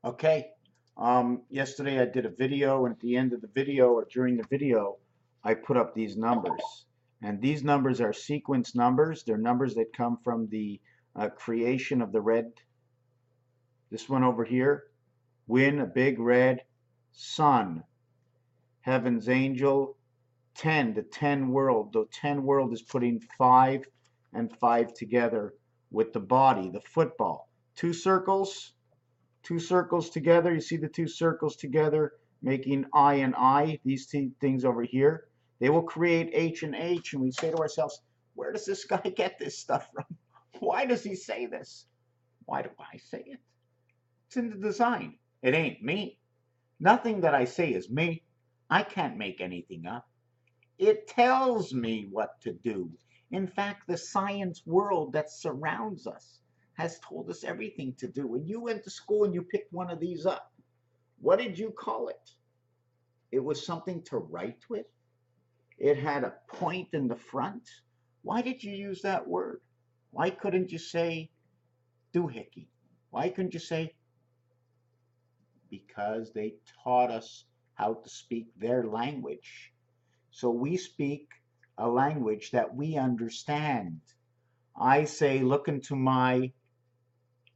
Okay. Yesterday I did a video, and at the end of the video or during the video, I put up these numbers. And these numbers are sequence numbers. They're numbers that come from the creation of the red, this one over here, win a big red sun, heaven's angel, 10, the 10 world. The 10 world is putting 5 and 5 together with the body, the football. Two circles together. You see the two circles together making I and I, these two things over here. They will create H and H, and we say to ourselves, where does this guy get this stuff from? Why does he say this? Why do I say it? It's in the design. It ain't me. Nothing that I say is me. I can't make anything up. It tells me what to do. In fact, the science world that surrounds us has told us everything to do. When you went to school and you picked one of these up, what did you call it? It was something to write with. It had a point in the front. Why did you use that word? Why couldn't you say doohickey? Why couldn't you say? Because they taught us how to speak their language. So we speak a language that we understand. I say, look into my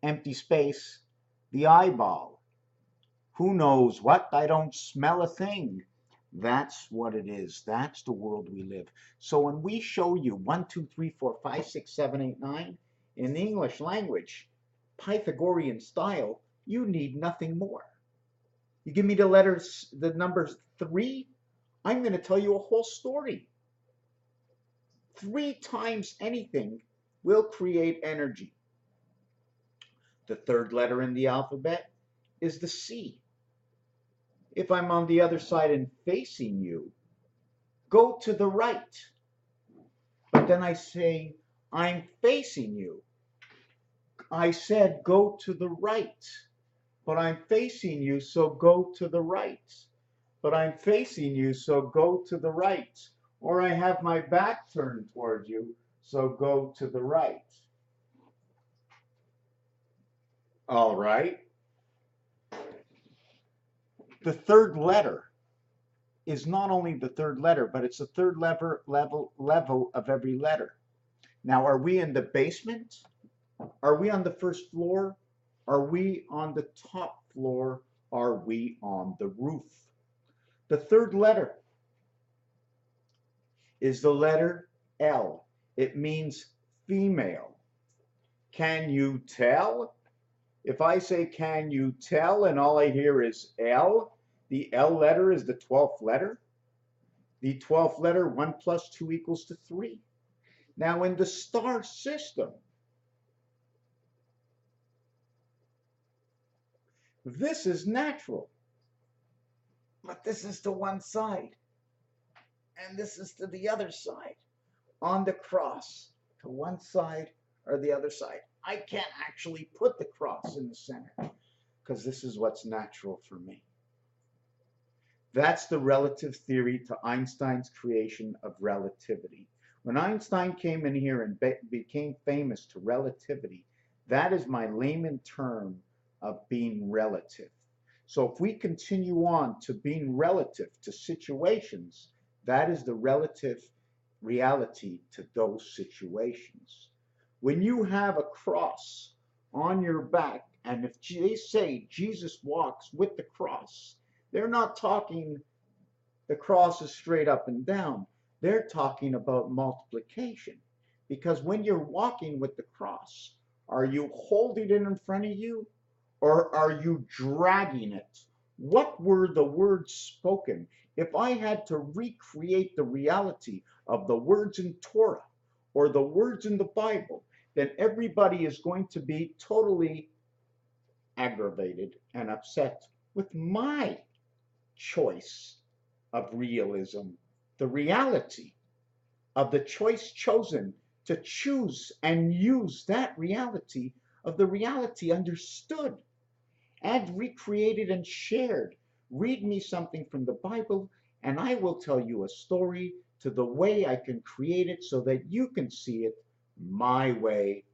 empty space, the eyeball. Who knows what? I don't smell a thing. That's what it is. That's the world we live. So when we show you 1, 2, 3, 4, 5, 6, 7, 8, 9 in the English language, Pythagorean style, you need nothing more. You give me the letters, the numbers 3, I'm going to tell you a whole story. 3 times anything will create energy. The third letter in the alphabet is the C. If I'm on the other side and facing you, go to the right. But then I say, I'm facing you. I said, go to the right. But I'm facing you, so go to the right. But I'm facing you, so go to the right. Or I have my back turned toward you, so go to the right. All right. The third letter is not only the third letter, but it's the third level of every letter. Now, are we in the basement? Are we on the first floor? Are we on the top floor? Are we on the roof? The third letter is the letter L. It means female. Can you tell? If I say, can you tell, and all I hear is L, the L letter is the 12th letter. The 12th letter, 1 plus 2 equals to 3. Now, in the star system, this is natural. But this is to one side, and this is to the other side. On the cross, to one side or the other side. I can't actually put the cross in the center because this is what's natural for me. That's the relative theory to Einstein's creation of relativity. When Einstein came in here and became famous to relativity, that is my layman term of being relative. So if we continue on to being relative to situations, that is the relative reality to those situations. When you have a cross on your back, and if they say Jesus walks with the cross, they're not talking the cross is straight up and down. They're talking about multiplication. Because when you're walking with the cross, are you holding it in front of you or are you dragging it? What were the words spoken? If I had to recreate the reality of the words in Torah or the words in the Bible, then everybody is going to be totally aggravated and upset with my choice of realism, the reality of the choice chosen to choose and use that reality of the reality understood and recreated and shared. Read me something from the Bible, and I will tell you a story to the way I can create it so that you can see it. My way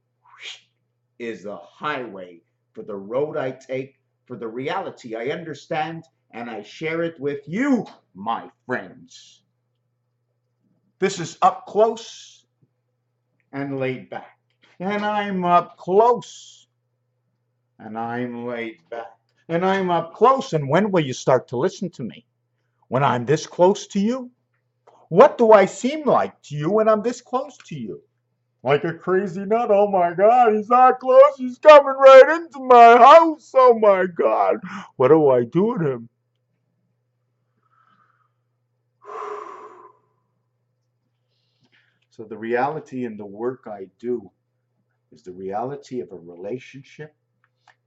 is the highway for the road I take, for the reality I understand, and I share it with you, my friends. This is up close and laid back. And I'm up close and I'm laid back. And I'm up close. And when will you start to listen to me? When I'm this close to you? What do I seem like to you when I'm this close to you? Like a crazy nut. Oh my God, he's not close. He's coming right into my house. Oh my God. What do I do to him? So the reality in the work I do is the reality of a relationship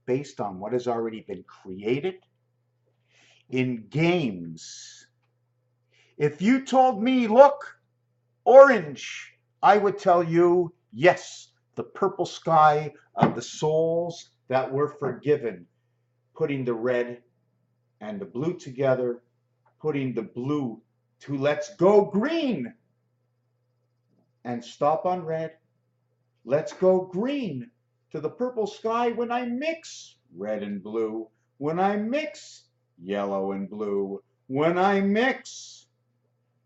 based on what has already been created in games. If you told me, look, orange, I would tell you, yes, the purple sky of the souls that were forgiven, putting the red and the blue together, putting the blue to let's go green and stop on red. Let's go green to the purple sky when I mix red and blue, when I mix yellow and blue, when I mix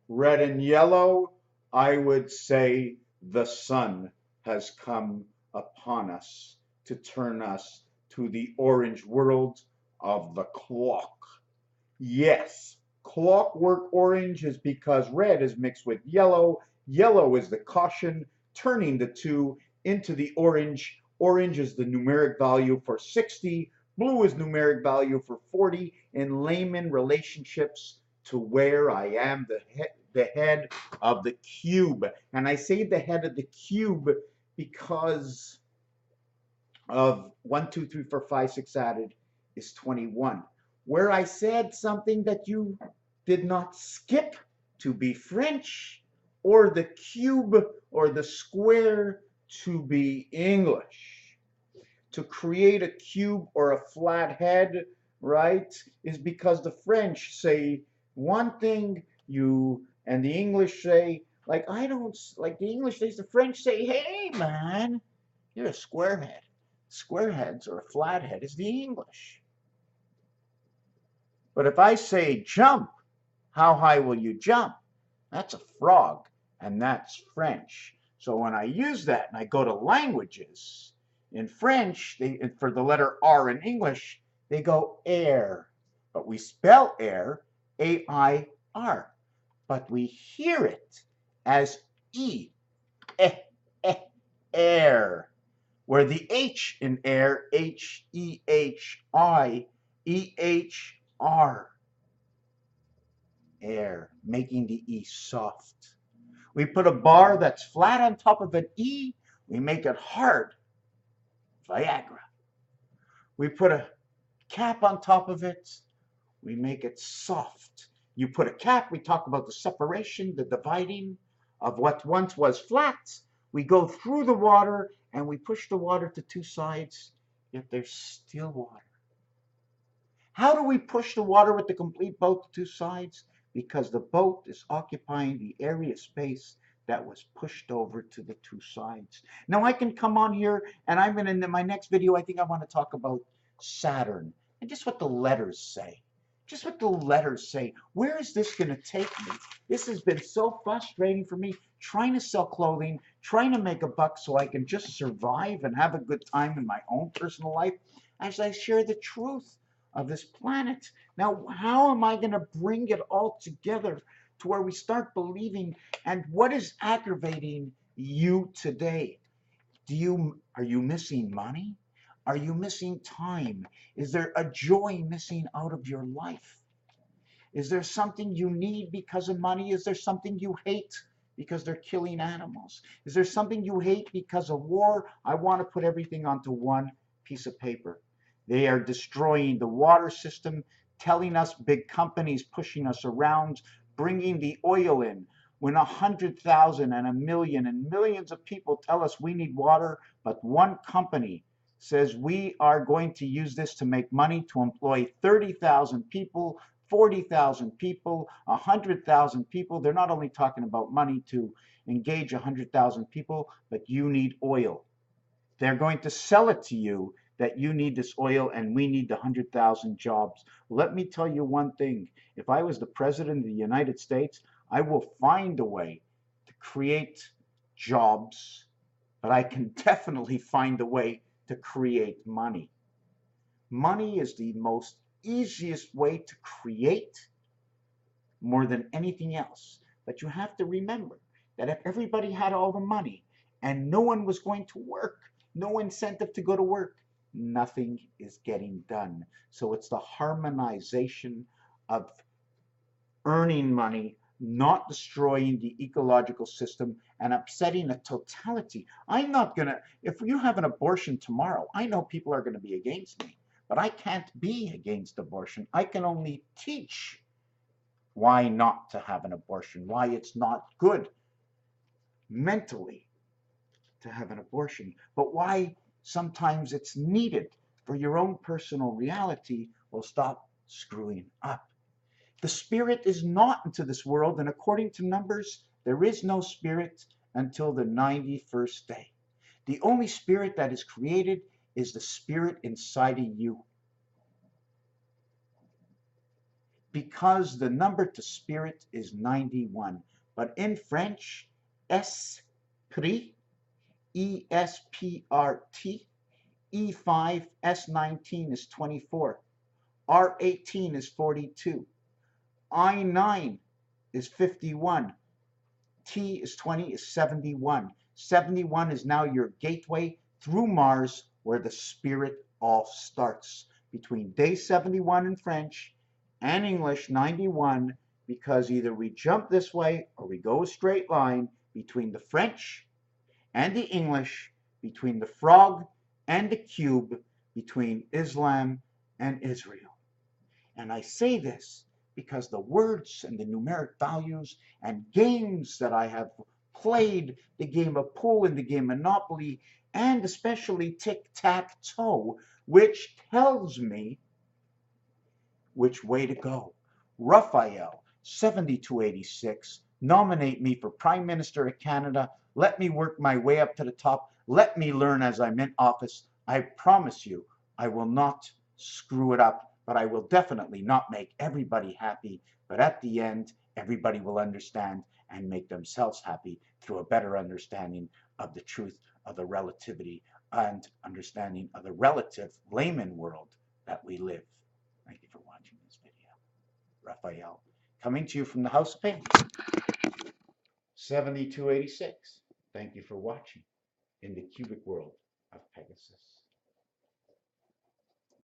red and yellow, I would say the sun has come upon us to turn us to the orange world of the clock. Yes, clockwork orange is because red is mixed with yellow. Yellow is the caution, turning the two into the orange. Orange is the numeric value for 60. Blue is numeric value for 40 in layman relationships to where I am the head of the cube. And I say the head of the cube because of 1, 2, 3, 4, 5, 6 added is 21. Where I said something that you did not skip to be French, or the cube or the square to be English. To create a cube or a flat head, right, is because the French say one thing, you and the English say, like I don't, like the English says, the French say, hey man, you're a square head. Square heads or a flat head is the English. But if I say jump, how high will you jump? That's a frog, and that's French. So when I use that and I go to languages, in French, for the letter R in English, they go air. But we spell air, A-I-R. But we hear it as E, air. Where the H in air, H-E-H-I, E-H-R. Air, making the E soft. We put a bar that's flat on top of an E, we make it hard. Viagra. We put a cap on top of it, we make it soft. You put a cap, we talk about the separation, the dividing of what once was flat. We go through the water and we push the water to two sides, yet there's still water. How do we push the water with the complete boat to two sides? Because the boat is occupying the area space that was pushed over to the two sides. Now I can come on here and I'm in my next video, I think I want to talk about Saturn and just what the letters say. Just what the letters say. Where is this going to take me? This has been so frustrating for me, trying to sell clothing, trying to make a buck so I can just survive and have a good time in my own personal life as I share the truth of this planet. Now, how am I going to bring it all together to where we start believing? And what is aggravating you today? Are you missing money? Are you missing time? Is there a joy missing out of your life? Is there something you need because of money? Is there something you hate because they're killing animals? Is there something you hate because of war? I want to put everything onto one piece of paper. They are destroying the water system, telling us big companies pushing us around, bringing the oil in. When 100,000 and 1 million and millions of people tell us we need water, but one company says we are going to use this to make money to employ 30,000 people, 40,000 people, 100,000 people. They're not only talking about money to engage 100,000 people, but you need oil. They're going to sell it to you that you need this oil and we need the 100,000 jobs. Let me tell you one thing. If I was the president of the United States, I will find a way to create jobs, but I can definitely find a way to create money. Money is the most easiest way to create more than anything else. But you have to remember that if everybody had all the money and no one was going to work, no incentive to go to work, nothing is getting done. So it's the harmonization of earning money, not destroying the ecological system and upsetting a totality. I'm not going to, if you have an abortion tomorrow, I know people are going to be against me, but I can't be against abortion. I can only teach why not to have an abortion, why it's not good mentally to have an abortion, but why sometimes it's needed for your own personal reality will stop screwing up. The spirit is not into this world, and according to Numbers, there is no spirit until the 91st day. The only spirit that is created is the spirit inside of you. Because the number to spirit is 91. But in French, esprit, E-S-P-R-T, E5, S19 is 24, R18 is 42, I9 is 51, T is 20 is 71. 71 is now your gateway through Mars where the spirit all starts. Between day 71 in French and English 91, because either we jump this way or we go a straight line between the French and the English, between the frog and the cube, between Islam and Israel. And I say this because the words and the numeric values and games that I have played, the game of pool and the game Monopoly, and especially tic-tac-toe, which tells me which way to go. Raphael, 7286, nominate me for Prime Minister of Canada. Let me work my way up to the top. Let me learn as I'm in office. I promise you, I will not screw it up, but I will definitely not make everybody happy. But at the end, everybody will understand and make themselves happy through a better understanding of the truth of the relativity and understanding of the relative layman world that we live. Thank you for watching this video. Raphael, coming to you from the House of Pain, 7286. Thank you for watching in the cubic world of Pegasus.